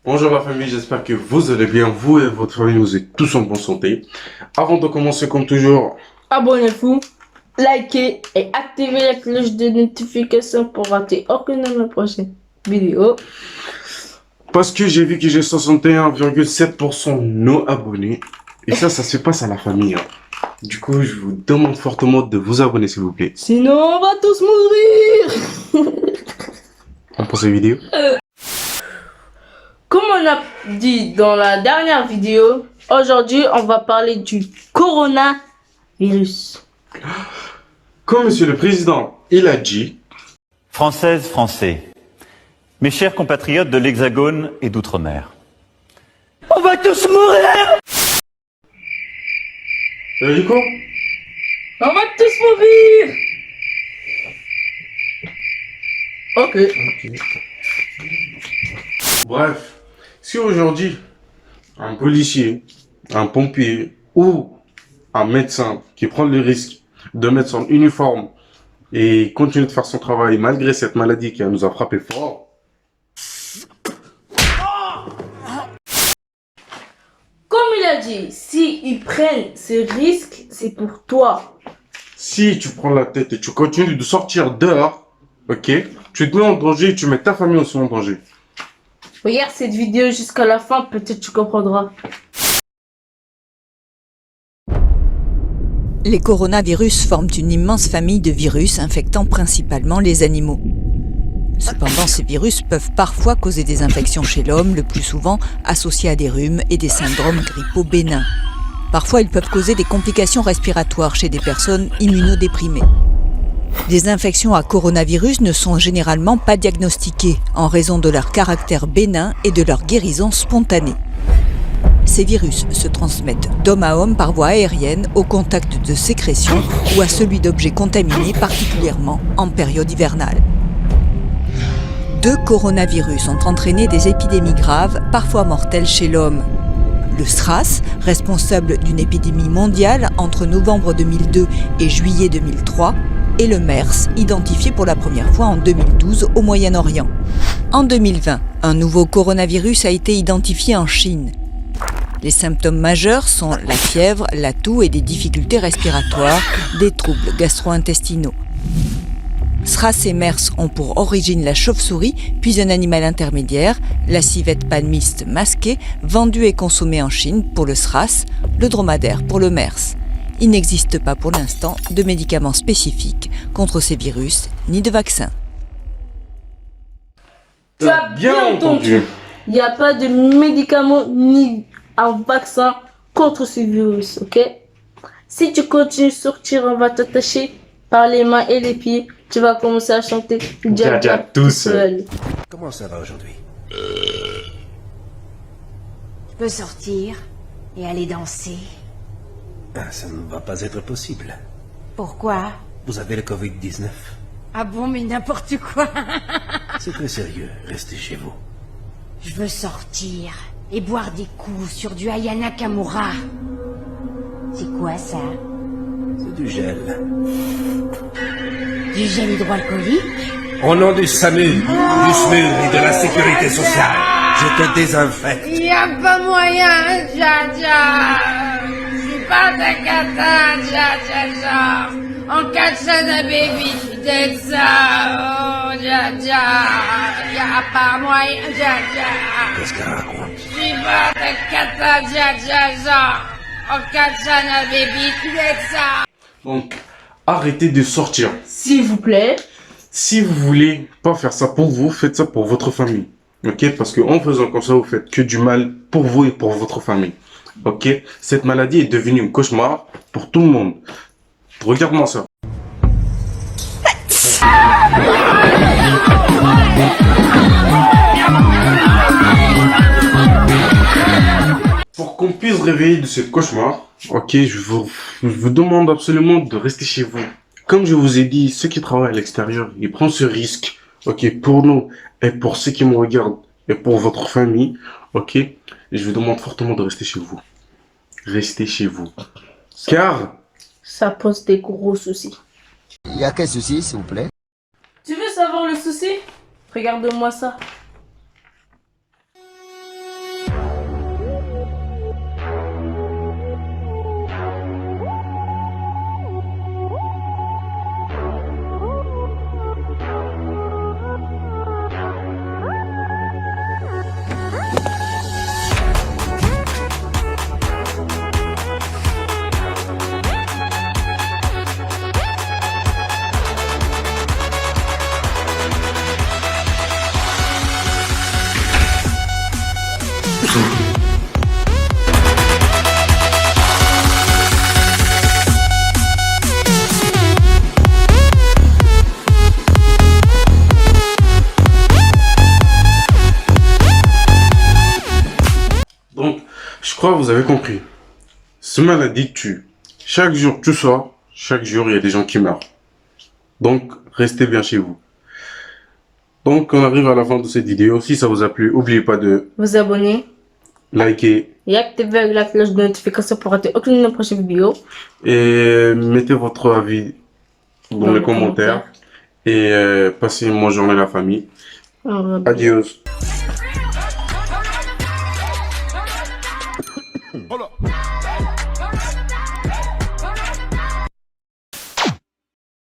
Bonjour la famille, j'espère que vous allez bien, vous et votre famille, vous êtes tous en bonne santé. Avant de commencer, comme toujours, abonnez-vous, likez et activez la cloche de notification pour rater aucune de mes prochaines vidéos. parce que j'ai vu que j'ai 61,7% non abonnés. Et ça se passe à la famille. Du coup, je vous demande fortement de vous abonner s'il vous plaît. Sinon, on va tous mourir. Pour cette vidéo. Comme on a dit dans la dernière vidéo, aujourd'hui, on va parler du coronavirus. Comme Monsieur le Président, il a dit... Françaises, Français, mes chers compatriotes de l'Hexagone et d'Outre-mer. On va tous mourir! Il a dit quoi? On va tous mourir. Ok. Bref, si aujourd'hui, un policier, un pompier ou un médecin qui prend le risque de mettre son uniforme et continue de faire son travail malgré cette maladie qui nous a frappé fort, Comme il a dit, s'ils prennent ce risque, c'est pour toi. si tu prends la tête et tu continues de sortir dehors, ok, tu te mets en danger et tu mets ta famille aussi en danger. Regarde cette vidéo jusqu'à la fin, peut-être tu comprendras. Les coronavirus forment une immense famille de virus infectant principalement les animaux. Cependant, ces virus peuvent parfois causer des infections chez l'homme, le plus souvent associées à des rhumes et des syndromes grippaux bénins. Parfois, ils peuvent causer des complications respiratoires chez des personnes immunodéprimées. Les infections à coronavirus ne sont généralement pas diagnostiquées en raison de leur caractère bénin et de leur guérison spontanée. Ces virus se transmettent d'homme à homme par voie aérienne au contact de sécrétions ou à celui d'objets contaminés, particulièrement en période hivernale. 2 coronavirus ont entraîné des épidémies graves, parfois mortelles chez l'homme. Le SRAS, responsable d'une épidémie mondiale entre novembre 2002 et juillet 2003, et le MERS, identifié pour la première fois en 2012 au Moyen-Orient. En 2020, un nouveau coronavirus a été identifié en Chine. Les symptômes majeurs sont la fièvre, la toux et des difficultés respiratoires, des troubles gastro-intestinaux. SRAS et MERS ont pour origine la chauve-souris, puis un animal intermédiaire, la civette palmiste masquée, vendue et consommée en Chine pour le SRAS, le dromadaire pour le MERS. Il n'existe pas pour l'instant de médicaments spécifiques contre ces virus, ni de vaccins. Tu as bien entendu. Il n'y a pas de médicaments ni un vaccin contre ce virus, ok? Si tu continues de sortir, on va t'attacher par les mains et les pieds. Tu vas commencer à chanter Dja Dja tout seul. Comment ça va aujourd'hui? Je peux sortir et aller danser. Ah, ça ne va pas être possible. Pourquoi? Vous avez le Covid-19. Ah bon, mais n'importe quoi. C'est très sérieux, restez chez vous. Je veux sortir et boire des coups sur du Aya Nakamura. C'est quoi ça? C'est du gel. Du gel hydroalcoolique? Au nom du SAMU, du SMUR et de la sécurité sociale, je te désinfecte. Y a pas moyen, Dja Dja. C'est pas ta cata, Dja Dja Dja. En catchant un baby, d'être ça, oh, Dja Dja. Y a pas moyen, Dja Dja. Qu'est-ce qu'elle raconte? C'est pas ta cata, Dja Dja Dja. En catchant un baby, d'être ça. Donc, arrêtez de sortir. S'il vous plaît. Si vous voulez pas faire ça pour vous, faites ça pour votre famille. Ok? Parce qu'en faisant comme ça, vous faites que du mal pour vous et pour votre famille. Ok? Cette maladie est devenue un cauchemar pour tout le monde. Regarde-moi ça. Pour qu'on puisse réveiller de ce cauchemar, ok, je vous demande absolument de rester chez vous. Comme je vous ai dit, ceux qui travaillent à l'extérieur, ils prennent ce risque, ok, pour nous et pour ceux qui me regardent et pour votre famille, ok. Et je vous demande fortement de rester chez vous. Restez chez vous. Car ça pose des gros soucis. Il y a quel souci, s'il vous plaît? Regarde-moi ça. Donc, je crois que vous avez compris. Ce maladie tue. Chaque jour, tu sors, chaque jour, il y a des gens qui meurent. Donc, restez bien chez vous. Donc, on arrive à la fin de cette vidéo. Si ça vous a plu, n'oubliez pas de Vous abonner liker et activer la cloche de notification pour rater aucune de nos prochaines vidéos. et mettez votre avis dans les commentaires. Et passez une bonne journée la famille. Au revoir. Adios.